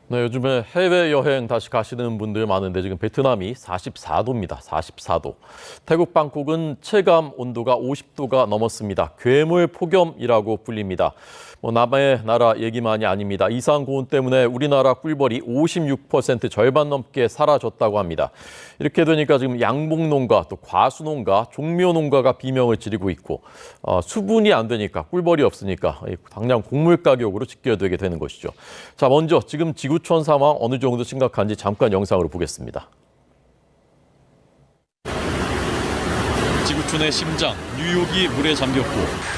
네, 요즘에 해외여행 다시 가시는 분들 많은데 지금 베트남이 44도입니다. 44도. 태국 방콕은 체감 온도가 50도가 넘었습니다. 괴물 폭염이라고 불립니다. 남의 나라 얘기만이 아닙니다. 이상 고온 때문에 우리나라 꿀벌이 56% 절반 넘게 사라졌다고 합니다. 이렇게 되니까 지금 양봉농가, 또 과수농가, 종묘농가가 비명을 지르고 있고 수분이 안 되니까 꿀벌이 없으니까 당장 곡물 가격으로 지켜야 되게 되는 것이죠. 자, 먼저 지금 지구촌 상황 어느 정도 심각한지 잠깐 영상으로 보겠습니다. 지구촌의 심장, 뉴욕이 물에 잠겼고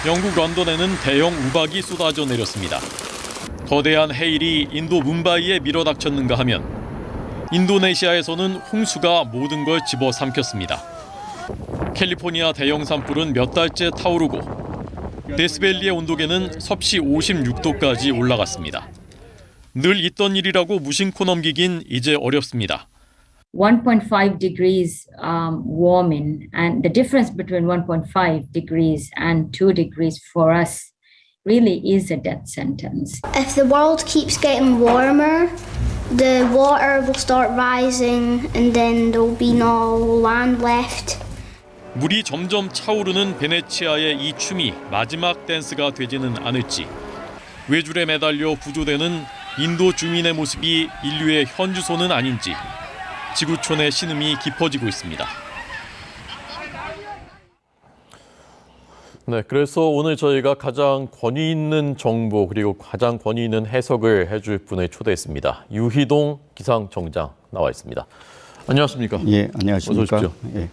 영국 런던에는 대형 우박이 쏟아져 내렸습니다. 거대한 해일이 인도 뭄바이에 밀어닥쳤는가 하면 인도네시아에서는 홍수가 모든 걸 집어삼켰습니다. 캘리포니아 대형 산불은 몇 달째 타오르고 데스밸리의 온도계는 섭씨 56도까지 올라갔습니다. 늘 있던 일이라고 무심코 넘기긴 이제 어렵습니다. 1.5 degrees warming, and the difference between 1.5 degrees and 2 degrees for us really is a death sentence. If the world keeps getting warmer, the water will start rising and then there will be no land left. 물이 점점 차오르는 베네치아의 이 춤이 마지막 댄스가 되지는 않을지, 외줄에 매달려 부조되는 인도 주민의 모습이 인류의 현주소는 아닌지 지구촌의 신음이 깊어지고 있습니다. 네, 그래서 오늘 저희가 가장 권위 있는 정보 그리고 가장 권위 있는 해석을 해줄 분을 초대했습니다. 유희동 기상청장 나와 있습니다. 안녕하십니까? 예, 안녕하십니까? 어서 오십시오. 예.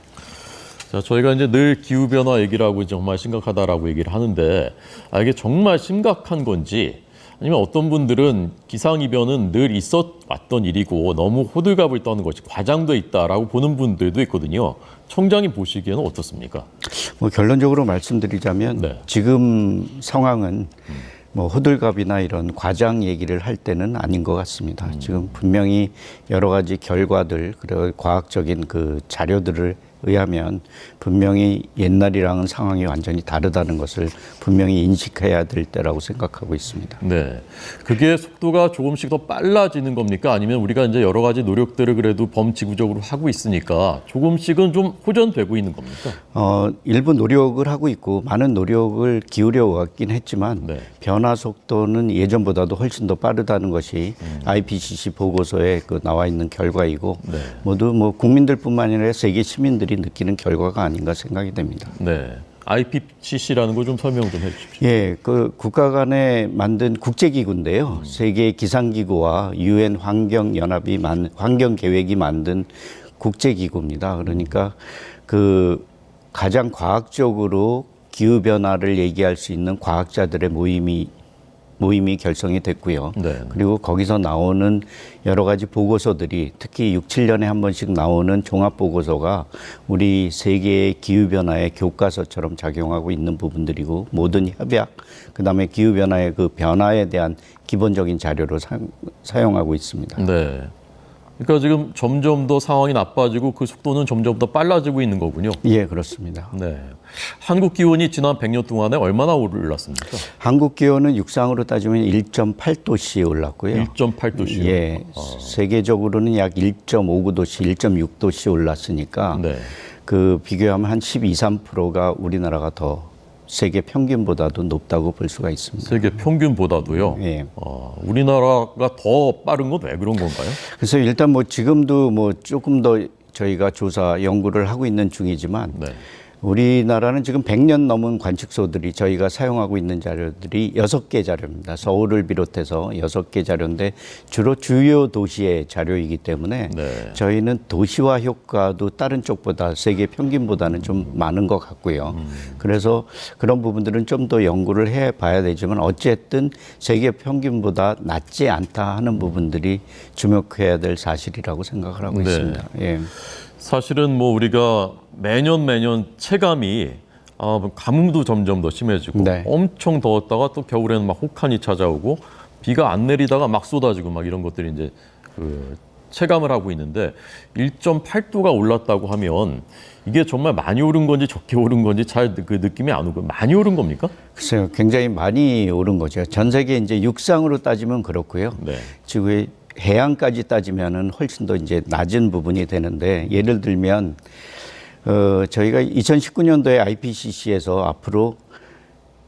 자, 저희가 이제 늘 기후 변화 얘기를 하고 정말 심각하다라고 얘기를 하는데 이게 정말 심각한 건지, 아니면 어떤 분들은 기상이변은 늘 있어 왔던 일이고 너무 호들갑을 떠는 것이 과장돼 있다라고 보는 분들도 있거든요. 청장이 보시기에는 어떻습니까? 결론적으로 말씀드리자면 네. 지금 상황은 호들갑이나 이런 과장 얘기를 할 때는 아닌 것 같습니다. 지금 분명히 여러 가지 결과들, 그리고 과학적인 그 자료들을 의하면 분명히 옛날이랑은 상황이 완전히 다르다는 것을 분명히 인식해야 될 때라고 생각하고 있습니다. 네, 그게 속도가 조금씩 더 빨라지는 겁니까? 아니면 우리가 이제 여러 가지 노력들을 그래도 범지구적으로 하고 있으니까 조금씩은 좀 호전되고 있는 겁니까? 일부 노력을 하고 있고 많은 노력을 기울여 왔긴 했지만 네. 변화 속도는 예전보다도 훨씬 더 빠르다는 것이 IPCC 보고서에 나와 있는 결과이고 네. 모두 국민들뿐만 아니라 세계 시민들이 느끼는 결과가 아닌가 생각이 됩니다. 네, IPCC라는 거 좀 설명 좀 해주십시오. 예, 그 국가 간에 만든 국제기구인데요. 세계 기상기구와 UN 환경계획이 만든 국제기구입니다. 그러니까 그 가장 과학적으로 기후변화를 얘기할 수 있는 과학자들의 모임이 결성이 됐고요. 네. 그리고 거기서 나오는 여러 가지 보고서들이 특히 6, 7년에 한 번씩 나오는 종합보고서가 우리 세계의 기후변화의 교과서처럼 작용하고 있는 부분들이고, 모든 협약, 그다음에 기후변화의 그 변화에 대한 기본적인 자료로 사용하고 있습니다. 네. 그러니까 지금 점점 더 상황이 나빠지고 그 속도는 점점 더 빨라지고 있는 거군요. 예, 그렇습니다. 네. 한국 기온이 지난 100년 동안에 얼마나 올랐습니까? 한국 기온은 육상으로 따지면 1.8도씨 올랐고요. 1.8도씨요? 예, 세계적으로는 약 1.59도씨, 1.6도씨 올랐으니까 네. 그 비교하면 한 12, 13%가 우리나라가 더 세계 평균보다도 높다고 볼 수가 있습니다. 세계 평균보다도요? 예. 우리나라가 더 빠른 건 왜 그런 건가요? 그래서 일단 지금도 조금 더 저희가 조사 연구를 하고 있는 중이지만 네. 우리나라는 지금 100년 넘은 관측소들이 저희가 사용하고 있는 자료들이 6개 자료입니다. 서울을 비롯해서 6개 자료인데 주로 주요 도시의 자료이기 때문에 네. 저희는 도시화 효과도 다른 쪽보다 세계 평균보다는 좀 많은 것 같고요. 그래서 그런 부분들은 좀 더 연구를 해봐야 되지만 어쨌든 세계 평균보다 낮지 않다 하는 부분들이 주목해야 될 사실이라고 생각을 하고 네. 있습니다. 예. 사실은 우리가 매년 체감이 가뭄도 점점 더 심해지고 네. 엄청 더웠다가 또 겨울에는 막 혹한이 찾아오고 비가 안 내리다가 막 쏟아지고 막 이런 것들이 이제 체감을 하고 있는데 1.8도가 올랐다고 하면 이게 정말 많이 오른 건지 적게 오른 건지 잘 그 느낌이 안 오고, 많이 오른 겁니까? 글쎄요, 굉장히 많이 오른 거죠. 전 세계 이제 육상으로 따지면 그렇고요. 네. 지구의 해안까지 따지면은 훨씬 더 이제 낮은 부분이 되는데 예를 들면 저희가 2019년도에 IPCC에서 앞으로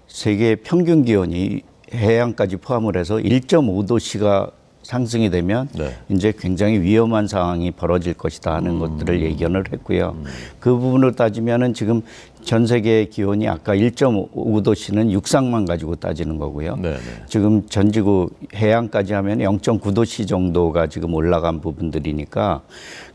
세계 평균 기온이 해양까지 포함을 해서 1.5도씨가 상승이 되면 네. 이제 굉장히 위험한 상황이 벌어질 것이다 하는 것들을 예견을 했고요. 그 부분으로 따지면은 지금 전 세계 기온이 아까 1.5도씨는 육상만 가지고 따지는 거고요. 네, 네. 지금 전 지구 해양까지 하면 0.9도씨 정도가 지금 올라간 부분들이니까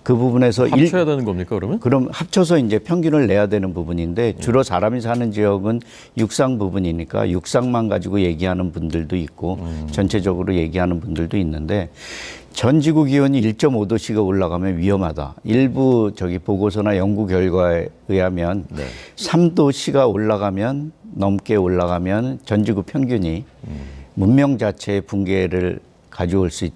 그 부분에서 합쳐야 되는 겁니까, 그러면? 그럼 합쳐서 이제 평균을 내야 되는 부분인데 주로 사람이 사는 지역은 육상 부분이니까 육상만 가지고 얘기하는 분들도 있고 전체적으로 얘기하는 분들도 있는데 전 지구 기온이 1.5도씨가 올라가면 위험하다. 일부 저기 보고서나 연구 결과에 의하면 네. 3도씨가 올라가면 넘게 올라가면 전 지구 평균이 문명 자체의 붕괴를 가져올 수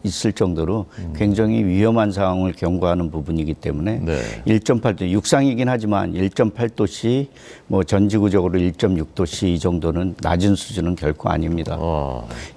있을 정도로 굉장히 위험한 상황을 경고하는 부분이기 때문에 네. 1.8도 육상이긴 하지만 1.8도씨 뭐 전지구적으로 1.6도씨 이 정도는 낮은 수준은 결코 아닙니다.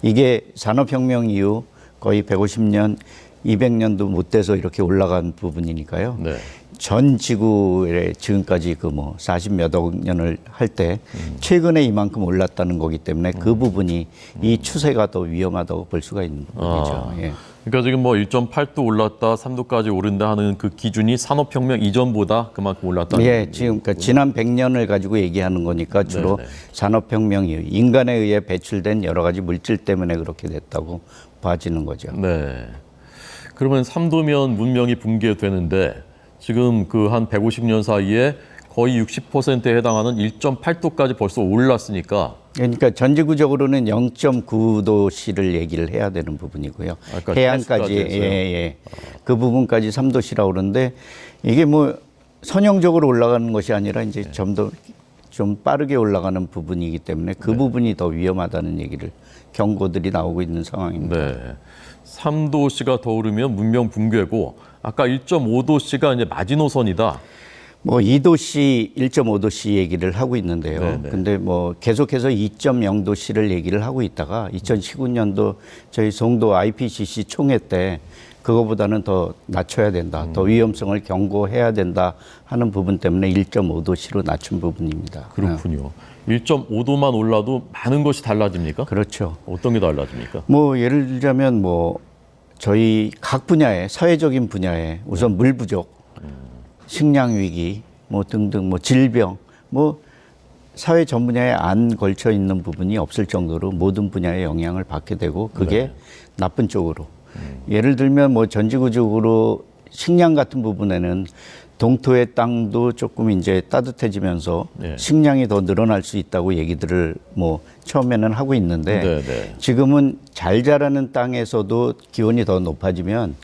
이게 산업혁명 이후 거의 150년, 200년도 못 돼서 이렇게 올라간 부분이니까요. 네. 전 지구에 지금까지 그 뭐 40몇억 년을 할 때 최근에 이만큼 올랐다는 거기 때문에 그 부분이 이 추세가 더 위험하다고 볼 수가 있는 부분이죠. 예. 그러니까 지금 뭐 1.8도 올랐다, 3도까지 오른다 하는 그 기준이 산업혁명 이전보다 그만큼 올랐다는 예, 지금 그러니까 지난 100년을 가지고 얘기하는 거니까 주로 네네. 산업혁명 이후 인간에 의해 배출된 여러 가지 물질 때문에 그렇게 됐다고 봐지는 거죠. 네. 그러면 3도면 문명이 붕괴되는데 지금 그 한 150년 사이에 거의 60%에 해당하는 1.8도까지 벌써 올랐으니까 그러니까 전지구적으로는 0.9도씨를 얘기를 해야 되는 부분이고요. 아까 해안까지 해수까지 예. 그 부분까지 3도씨라고 그러는데 이게 뭐 선형적으로 올라가는 것이 아니라 이제 좀 빠르게 올라가는 부분이기 때문에 그 부분이 더 위험하다는 얘기를 경고들이 나오고 있는 상황입니다. 네. 3도씨가 더 오르면 문명 붕괴고 아까 1.5도씨가 이제 마지노선이다. 뭐 2도씨, 1.5도씨 얘기를 하고 있는데요. 네네. 근데 뭐 계속해서 2.0도씨를 얘기를 하고 있다가 2019년도 저희 송도 IPCC 총회 때 그거보다는 더 낮춰야 된다. 더 위험성을 경고해야 된다 하는 부분 때문에 1.5도씨로 낮춘 부분입니다. 그렇군요. 1.5도만 올라도 많은 것이 달라집니까? 그렇죠. 어떤 게 달라집니까? 뭐 예를 들자면 뭐 저희 각 분야에 사회적인 분야에 우선 물 부족, 식량 위기, 뭐 등등 뭐 질병, 뭐 사회 전 분야에 안 걸쳐 있는 부분이 없을 정도로 모든 분야에 영향을 받게 되고 그게 나쁜 쪽으로. 예를 들면 뭐 전지구적으로 식량 같은 부분에는 동토의 땅도 조금 이제 따뜻해지면서 네. 식량이 더 늘어날 수 있다고 얘기들을 뭐 처음에는 하고 있는데 네. 지금은 잘 자라는 땅에서도 기온이 더 높아지면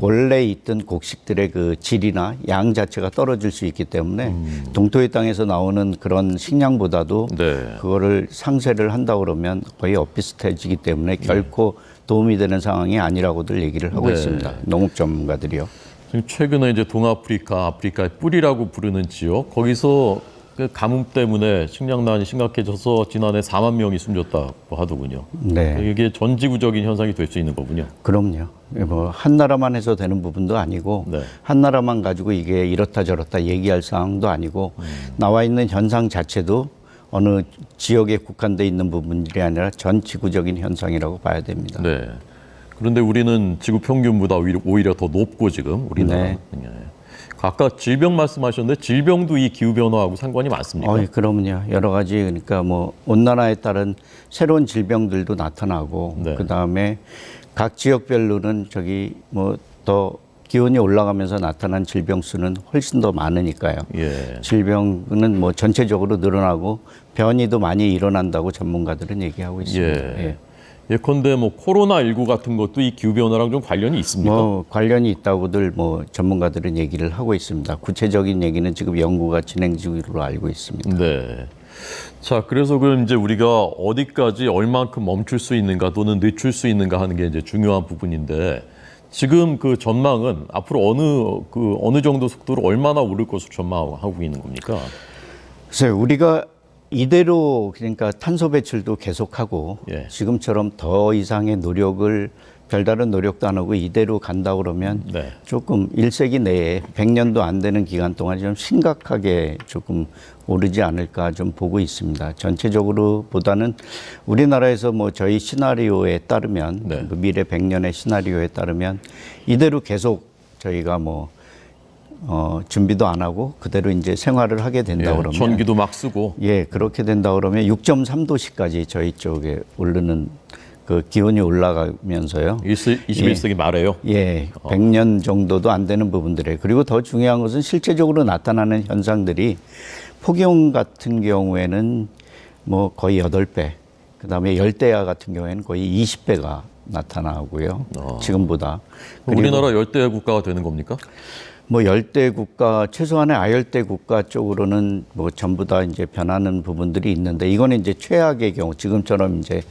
원래 있던 곡식들의 그 질이나 양 자체가 떨어질 수 있기 때문에 동토의 땅에서 나오는 그런 식량보다도 네. 그거를 상쇄를 한다 그러면 거의 엇비슷해지기 때문에 결코 도움이 되는 상황이 아니라고들 얘기를 하고 네. 있습니다. 농업 전문가들이요. 지금 최근에 이제 동아프리카, 아프리카의 뿌리라고 부르는 지역, 거기서 그 가뭄 때문에 식량난이 심각해져서 지난해 4만 명이 숨졌다고 하더군요. 네. 이게 전지구적인 현상이 될 수 있는 거군요. 그럼요. 뭐 한 나라만 해서 되는 부분도 아니고 네. 한 나라만 가지고 이게 이렇다 저렇다 얘기할 상황도 아니고 나와 있는 현상 자체도 어느 지역에 국한돼 있는 부분들이 아니라 전 지구적인 현상이라고 봐야 됩니다. 네. 그런데 우리는 지구 평균보다 오히려 더 높고 지금 우리나라. 네. 아까 질병 말씀하셨는데 질병도 이 기후 변화하고 상관이 많습니까? 그럼요. 여러 가지 그러니까 뭐 온난화에 따른 새로운 질병들도 나타나고 네. 그 다음에 각 지역별로는 저기 뭐 더 기온이 올라가면서 나타난 질병 수는 훨씬 더 많으니까요. 예. 질병은 뭐 전체적으로 늘어나고 변이도 많이 일어난다고 전문가들은 얘기하고 있습니다. 예. 예컨대 뭐 코로나19 같은 것도 이 기후 변화랑 좀 관련이 있습니까? 뭐 관련이 있다고들 뭐 전문가들은 얘기를 하고 있습니다. 구체적인 얘기는 지금 연구가 진행 중으로 알고 있습니다. 네. 자, 그래서 그럼 이제 우리가 어디까지 얼만큼 멈출 수 있는가 또는 늦출 수 있는가 하는 게 이제 중요한 부분인데 지금 그 전망은 앞으로 어느 정도 속도로 얼마나 오를 것으로 전망하고 있는 겁니까? 글쎄요, 우리가 이대로 그러니까 탄소 배출도 계속하고 예. 지금처럼 더 이상의 노력을 별다른 노력도 안 하고 이대로 간다 그러면 네. 조금 1세기 내에 100년도 안 되는 기간 동안 좀 심각하게 조금 오르지 않을까 좀 보고 있습니다. 전체적으로 보다는 우리나라에서 뭐 저희 시나리오에 따르면 네. 그 미래 100년의 시나리오에 따르면 이대로 계속 저희가 뭐 준비도 안 하고 그대로 이제 생활을 하게 된다 그러면 전기도 막 쓰고. 예, 그렇게 된다 그러면 6.3도씨까지 저희 쪽에 오르는 그 기온이 올라가면서요. 21세기 말에요. 예, 100년 정도도 안 되는 부분들에 그리고 더 중요한 것은 실제적으로 나타나는 현상들이 폭염 같은 경우에는 뭐 거의 8배, 그다음에 열대야 같은 경우에는 거의 20배가 나타나고요. 지금보다. 그리고 우리나라 열대 국가가 되는 겁니까? 뭐 열대 국가, 최소한의 아열대 국가 쪽으로는 뭐 전부 다 이제 변하는 부분들이 있는데 이거는 이제 최악의 경우, 지금처럼 이제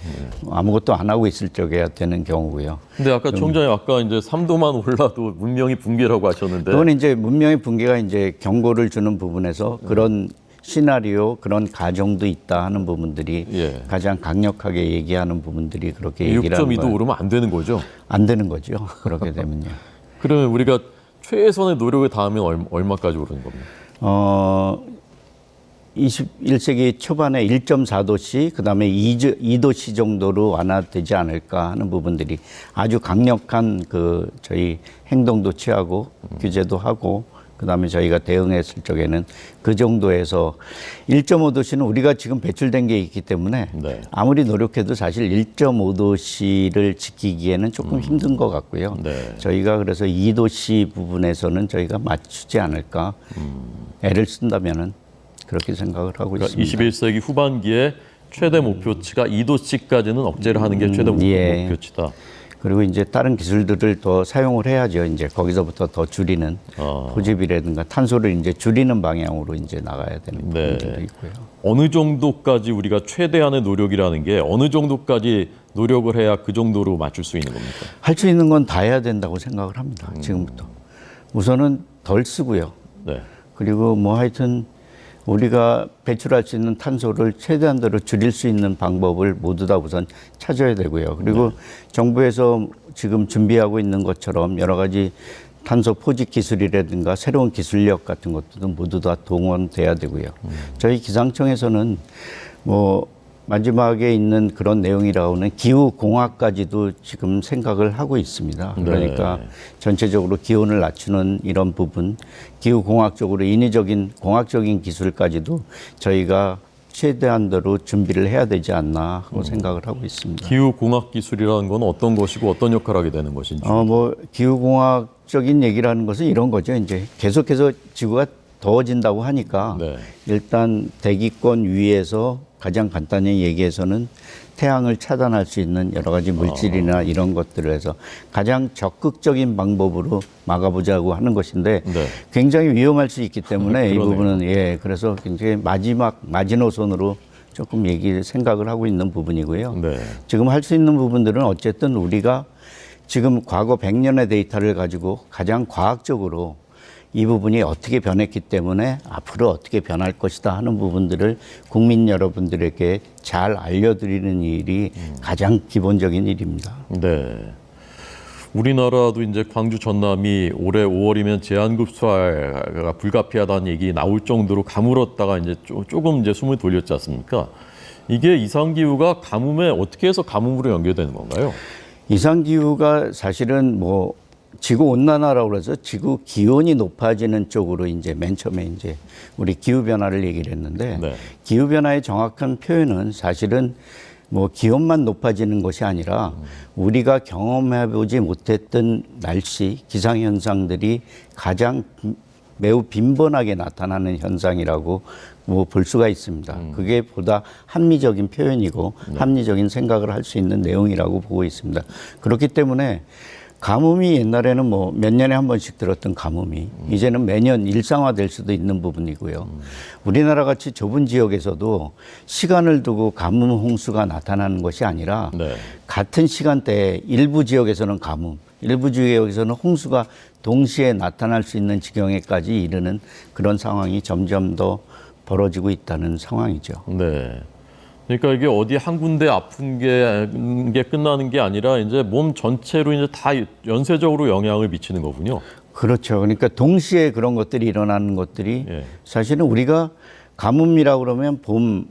아무것도 안 하고 있을 적에야 되는 경우고요. 근데 아까 총장이 아까 이제 3도만 올라도 문명이 붕괴라고 하셨는데. 그건 이제 문명의 붕괴가 이제 경고를 주는 부분에서 그런 시나리오, 그런 가정도 있다 하는 부분들이 예. 가장 강력하게 얘기하는 부분들이 그렇게 얘기를 하는 6.2도 거예요. 오르면 안 되는 거죠. 안 되는 거죠. 그렇게 되면요. 그러면 우리가 최선의 노력을 다하면 얼마까지 오르는 겁니까? 21세기 초반에 1.4도씨, 그 다음에 2도씨 정도로 완화되지 않을까 하는 부분들이 아주 강력한 그 저희 행동도 취하고 규제도 하고 그 다음에 저희가 대응했을 적에는 그 정도에서 1.5도씨는 우리가 지금 배출된 게 있기 때문에 네. 아무리 노력해도 사실 1.5도씨를 지키기에는 조금 힘든 것 같고요. 네. 저희가 그래서 2도씨 부분에서는 저희가 맞추지 않을까 애를 쓴다면은 그렇게 생각을 하고 그러니까 있습니다. 21세기 후반기에 최대 목표치가 2도씨까지는 억제를 하는 게 최대 예. 목표치다. 그리고 이제 다른 기술들을 더 사용을 해야죠. 이제 거기서부터 더 줄이는 포집이라든가 탄소를 이제 줄이는 방향으로 이제 나가야 되는 네. 부분들도 있고요. 어느 정도까지 우리가 최대한의 노력이라는 게 어느 정도까지 노력을 해야 그 정도로 맞출 수 있는 겁니까? 할 수 있는 건 다 해야 된다고 생각을 합니다. 지금부터. 우선은 덜 쓰고요. 네. 그리고 뭐 하여튼 우리가 배출할 수 있는 탄소를 최대한대로 줄일 수 있는 방법을 모두 다 우선 찾아야 되고요. 그리고 정부에서 지금 준비하고 있는 것처럼 여러 가지 탄소 포집 기술이라든가 새로운 기술력 같은 것들도 모두 다 동원돼야 되고요. 저희 기상청에서는 뭐 마지막에 있는 그런 내용이라고는 기후공학까지도 지금 생각을 하고 있습니다. 그러니까 전체적으로 기온을 낮추는 이런 부분, 기후공학적으로 인위적인 공학적인 기술까지도 저희가 최대한대로 준비를 해야 되지 않나 하고 생각을 하고 있습니다. 기후공학 기술이라는 건 어떤 것이고 어떤 역할을 하게 되는 것인지. 뭐 기후공학적인 얘기라는 것은 이런 거죠. 이제 계속해서 지구가 더워진다고 하니까 네. 일단 대기권 위에서 가장 간단히 얘기해서는 태양을 차단할 수 있는 여러 가지 물질이나 이런 것들을 해서 가장 적극적인 방법으로 막아보자고 하는 것인데 네. 굉장히 위험할 수 있기 때문에 이 그러네요. 부분은 예 그래서 굉장히 마지노선으로 조금 생각을 하고 있는 부분이고요. 네. 지금 할 수 있는 부분들은 어쨌든 우리가 지금 과거 100년의 데이터를 가지고 가장 과학적으로 이 부분이 어떻게 변했기 때문에 앞으로 어떻게 변할 것이다 하는 부분들을 국민 여러분들에게 잘 알려드리는 일이 가장 기본적인 일입니다. 네. 우리나라도 이제 광주 전남이 올해 5월이면 제한급수가 불가피하다는 얘기 나올 정도로 가물었다가 이제 조금 이제 숨을 돌렸지 않습니까? 이게 이상기후가 가뭄에 어떻게 해서 가뭄으로 연결되는 건가요? 이상기후가 사실은 뭐 지구 온난화라고 해서 지구 기온이 높아지는 쪽으로 이제 맨 처음에 이제 우리 기후 변화를 얘기를 했는데 네. 기후 변화의 정확한 표현은 사실은 뭐 기온만 높아지는 것이 아니라 우리가 경험해 보지 못했던 날씨 기상 현상들이 가장 매우 빈번하게 나타나는 현상이라고 뭐 볼 수가 있습니다. 그게 보다 합리적인 표현이고 합리적인 생각을 할 수 있는 내용이라고 보고 있습니다. 그렇기 때문에 가뭄이 옛날에는 뭐 몇 년에 한 번씩 들었던 가뭄이 이제는 매년 일상화될 수도 있는 부분이고요. 우리나라 같이 좁은 지역에서도 시간을 두고 가뭄 홍수가 나타나는 것이 아니라 네. 같은 시간대에 일부 지역에서는 가뭄, 일부 지역에서는 홍수가 동시에 나타날 수 있는 지경에까지 이르는 그런 상황이 점점 더 벌어지고 있다는 상황이죠. 네. 그러니까 이게 어디 한 군데 아픈 게 끝나는 게 아니라 이제 몸 전체로 이제 다 연쇄적으로 영향을 미치는 거군요. 그렇죠. 그러니까 동시에 그런 것들이 일어나는 것들이 예. 사실은 우리가 가뭄이라고 그러면 봄,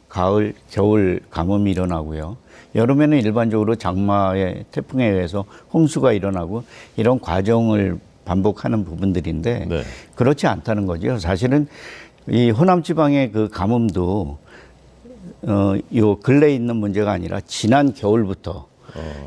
가을, 겨울 가뭄이 일어나고요. 여름에는 일반적으로 장마의 태풍에 의해서 홍수가 일어나고 이런 과정을 반복하는 부분들인데 네. 그렇지 않다는 거죠. 사실은 이 호남 지방의 그 가뭄도 요 근래에 있는 문제가 아니라 지난 겨울부터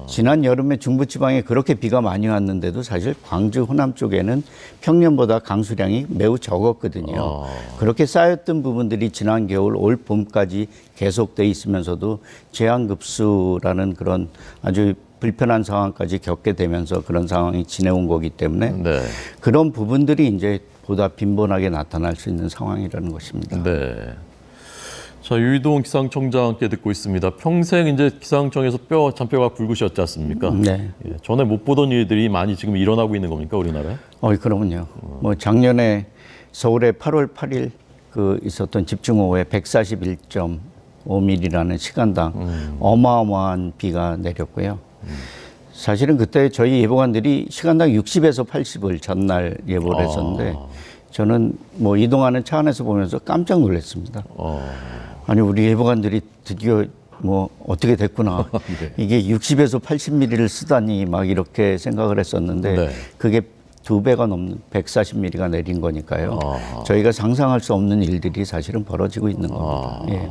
지난 여름에 중부지방에 그렇게 비가 많이 왔는데도 사실 광주 호남 쪽에는 평년보다 강수량이 매우 적었거든요. 그렇게 쌓였던 부분들이 지난 겨울 올 봄까지 계속돼 있으면서도 재앙급수라는 그런 아주 불편한 상황까지 겪게 되면서 그런 상황이 지내온 거기 때문에 네. 그런 부분들이 이제 보다 빈번하게 나타날 수 있는 상황이라는 것입니다. 네. 자, 유희동 기상청장께 듣고 있습니다. 평생 이제 기상청에서 잔뼈가 굵으셨지 않습니까? 네. 예, 전에 못 보던 일들이 많이 지금 일어나고 있는 겁니까, 우리나라에? 그럼요. 뭐 작년에 서울에 8월 8일 그 있었던 집중호우에 141.5mm라는 시간당 어마어마한 비가 내렸고요. 사실은 그때 저희 예보관들이 시간당 60에서 80을 전날 예보를 했었는데 저는 뭐 이동하는 차 안에서 보면서 깜짝 놀랐습니다. 아니 우리 예보관들이 드디어 뭐 어떻게 됐구나. 네. 이게 60에서 80mm를 쓰다니 막 이렇게 생각을 했었는데 네. 그게 2배가 넘는 140mm가 내린 거니까요. 저희가 상상할 수 없는 일들이 사실은 벌어지고 있는 겁니다. 예.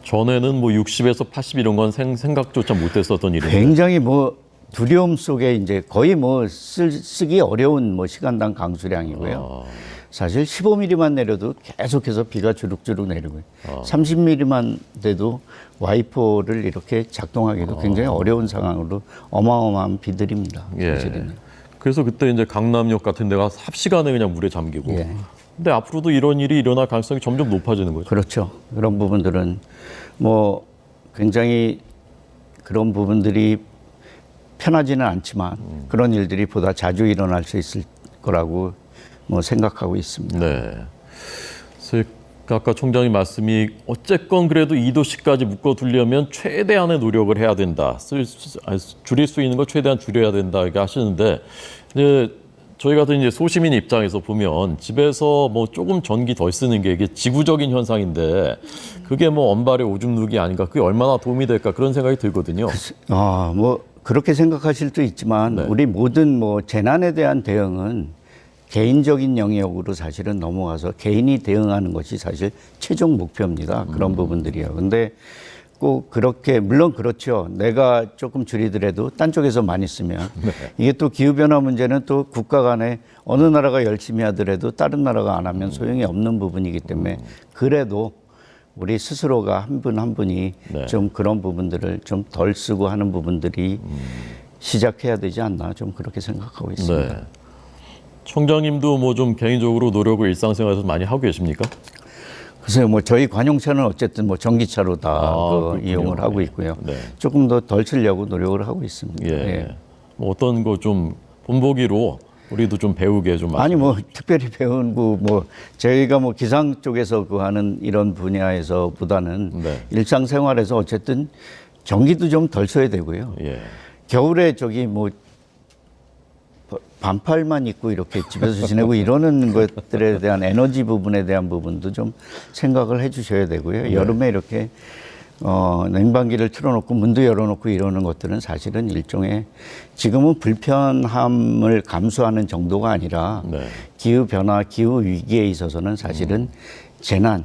전에는 뭐 60에서 80 이런 건 생각조차 못했었던 일인데. 굉장히 뭐 두려움 속에 이제 거의 뭐 쓰기 어려운 뭐 시간당 강수량이고요. 사실 15mm만 내려도 계속해서 비가 주룩주룩 내리고요. 30mm만 돼도 와이퍼를 이렇게 작동하기도 굉장히 어려운 상황으로 어마어마한 비들입니다. 예. 사실은. 그래서 그때 이제 강남역 같은 데가 삽시간에 그냥 물에 잠기고. 예. 근데 앞으로도 이런 일이 일어날 가능성이 점점 높아지는 거죠. 그렇죠. 그런 부분들은 뭐 굉장히 그런 부분들이 편하지는 않지만 그런 일들이 보다 자주 일어날 수 있을 거라고 뭐 생각하고 있습니다. 네. 그래서 아까 총장님 말씀이 어쨌건 그래도 2도씨까지 묶어두려면 최대한의 노력을 해야 된다. 줄일 수 있는 걸 최대한 줄여야 된다 이렇게 하시는데 이제 저희 같은 이제 소시민 입장에서 보면 집에서 뭐 조금 전기 덜 쓰는 게 이게 지구적인 현상인데 그게 뭐 언발의 오줌 누기 아닌가 그게 얼마나 도움이 될까 그런 생각이 들거든요. 뭐 그렇게 생각하실 수도 있지만 네. 우리 모든 뭐 재난에 대한 대응은 개인적인 영역으로 사실은 넘어가서 개인이 대응하는 것이 사실 최종 목표입니다. 그런 부분들이요. 근데 꼭 그렇게 물론 그렇죠. 내가 조금 줄이더라도 딴 쪽에서 많이 쓰면 이게 또 기후변화 문제는 또 국가 간에 어느 나라가 열심히 하더라도 다른 나라가 안 하면 소용이 없는 부분이기 때문에 그래도 우리 스스로가 한 분 한 분이 네. 좀 그런 부분들을 좀 덜 쓰고 하는 부분들이 시작해야 되지 않나 좀 그렇게 생각하고 있습니다. 네. 총장님도 뭐 좀 개인적으로 노력을 일상생활에서 많이 하고 계십니까? 글쎄요, 뭐 저희 관용차는 어쨌든 뭐 전기차로 다 그렇군요. 이용을 하고 있고요. 네. 조금 더 덜 쓰려고 노력을 하고 있습니다. 예. 예. 뭐 어떤 거 좀 본보기로 우리도 좀 배우게 좀 아니 뭐 특별히 배우고 뭐 저희가 뭐 기상 쪽에서 그 하는 이런 분야에서보다는 네. 일상생활에서 어쨌든 전기도 좀 덜 써야 되고요. 예. 겨울에 저기 뭐 반팔만 입고 이렇게 집에서 지내고 이러는 것들에 대한 에너지 부분에 대한 부분도 좀 생각을 해 주셔야 되고요. 여름에 이렇게 냉방기를 틀어놓고 문도 열어놓고 이러는 것들은 사실은 일종의 지금은 불편함을 감수하는 정도가 아니라 네. 기후변화, 기후위기에 있어서는 사실은 재난에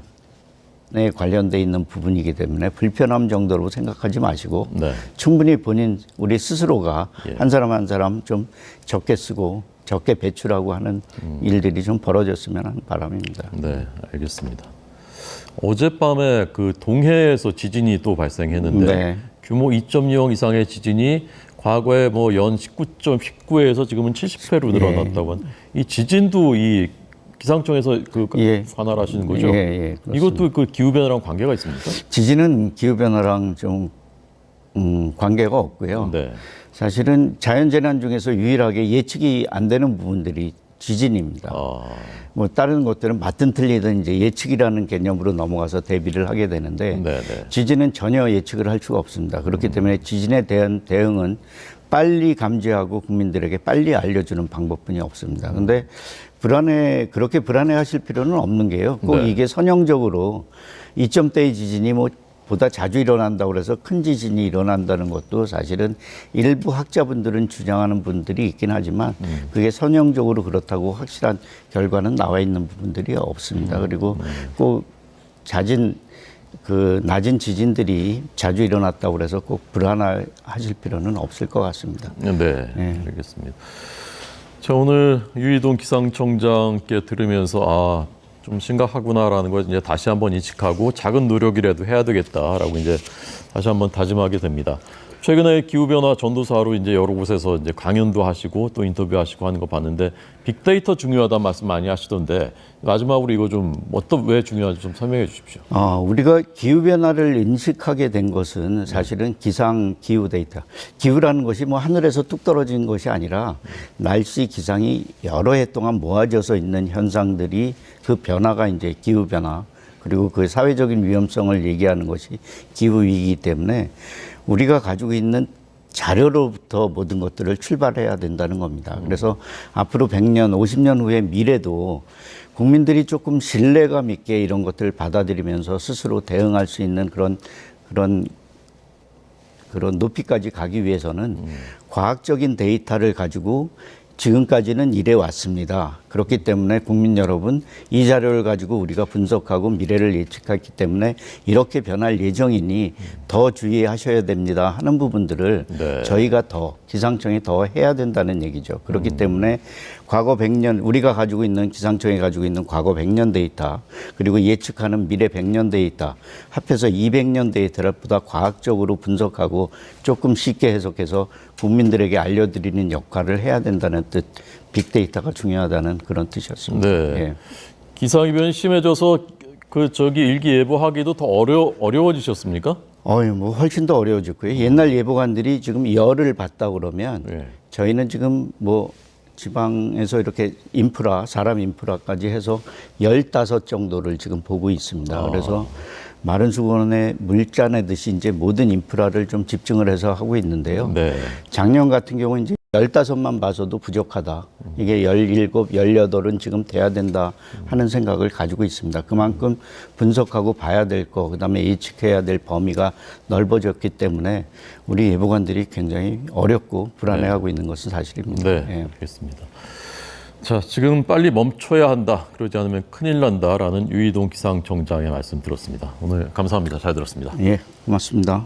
관련돼 있는 부분이기 때문에 불편함 정도로 생각하지 마시고 네. 충분히 본인 우리 스스로가 예. 한 사람 한 사람 좀 적게 쓰고 적게 배출하고 하는 일들이 좀 벌어졌으면 하는 바람입니다. 네, 알겠습니다. 어젯밤에 그 동해에서 지진이 또 발생했는데 네. 규모 2.0 이상의 지진이 과거에 뭐 연 19.19회에서 지금은 70회로 늘어났다고 한. 이 지진도 이 기상청에서 예. 관할하시는 거죠? 예, 그렇습니다. 이것도 그 기후변화랑 관계가 있습니까? 지진은 기후변화랑 좀 관계가 없고요. 네. 사실은 자연재난 중에서 유일하게 예측이 안 되는 부분들이 지진입니다. 아, 뭐 다른 것들은 맞든 틀리든 이제 예측이라는 개념으로 넘어가서 대비를 하게 되는데 네네. 지진은 전혀 예측을 할 수가 없습니다. 그렇기 때문에 지진에 대한 대응은 빨리 감지하고 국민들에게 빨리 알려주는 방법뿐이 없습니다. 근데 그렇게 불안해하실 필요는 없는 게요. 꼭 네. 이게 선형적으로 2점대의 지진이 뭐 보다 자주 일어난다고 그래서 큰 지진이 일어난다는 것도 사실은 일부 학자분들은 주장하는 분들이 있긴 하지만 그게 선형적으로 그렇다고 확실한 결과는 나와 있는 부분들이 없습니다. 그리고 꼭 낮은 지진들이 자주 일어났다고 그래서 꼭 불안하실 필요는 없을 것 같습니다. 네, 네. 알겠습니다. 자, 오늘 유이동 기상청장께 들으면서 좀 심각하구나라는 걸 이제 다시 한번 인식하고 작은 노력이라도 해야 되겠다라고 이제 다시 한번 다짐하게 됩니다. 최근에 기후변화 전도사로 이제 여러 곳에서 이제 강연도 하시고 또 인터뷰하시고 하는 거 봤는데 빅데이터 중요하다는 말씀 많이 하시던데 마지막으로 이거 좀 왜 중요한지 좀 설명해 주십시오. 우리가 기후변화를 인식하게 된 것은 사실은 기상 기후 데이터. 기후라는 것이 뭐 하늘에서 뚝 떨어진 것이 아니라 날씨 기상이 여러 해 동안 모아져서 있는 현상들이 그 변화가 이제 기후변화 그리고 그 사회적인 위험성을 얘기하는 것이 기후위기이기 때문에 우리가 가지고 있는 자료로부터 모든 것들을 출발해야 된다는 겁니다. 그래서 앞으로 100년, 50년 후의 미래도 국민들이 조금 신뢰감 있게 이런 것들을 받아들이면서 스스로 대응할 수 있는 그런 높이까지 가기 위해서는 과학적인 데이터를 가지고 지금까지는 이래 왔습니다. 그렇기 때문에 국민 여러분, 이 자료를 가지고 우리가 분석하고 미래를 예측했기 때문에 이렇게 변할 예정이니 더 주의하셔야 됩니다 하는 부분들을 네. 저희가 기상청이 더 해야 된다는 얘기죠. 그렇기 때문에 과거 100년, 우리가 가지고 있는 기상청이 가지고 있는 과거 100년 데이터, 그리고 예측하는 미래 100년 데이터, 합해서 200년 데이터를 보다 과학적으로 분석하고 조금 쉽게 해석해서 국민들에게 알려드리는 역할을 해야 된다는 뜻, 빅데이터가 중요하다는 그런 뜻이었습니다. 네. 예. 기상이변이 심해져서 일기예보하기도 더 어려워지셨습니까? 뭐 훨씬 더 어려워졌고요. 옛날 예보관들이 지금 열을 봤다 그러면 네. 저희는 지금 뭐 지방에서 이렇게 사람 인프라까지 해서 15 정도를 지금 보고 있습니다. 그래서 마른 수건에 물자 내듯이 이제 모든 인프라를 좀 집중을 해서 하고 있는데요. 네. 작년 같은 경우는 이제 15만 봐서도 부족하다. 이게 17, 18은 지금 돼야 된다 하는 생각을 가지고 있습니다. 그만큼 분석하고 봐야 될 거, 그다음에 예측해야 될 범위가 넓어졌기 때문에 우리 예보관들이 굉장히 어렵고 불안해하고 있는 것은 사실입니다. 네, 예. 알겠습니다. 자, 지금 빨리 멈춰야 한다. 그러지 않으면 큰일 난다라는 유이동 기상청장의 말씀 들었습니다. 오늘 감사합니다. 잘 들었습니다. 예, 고맙습니다.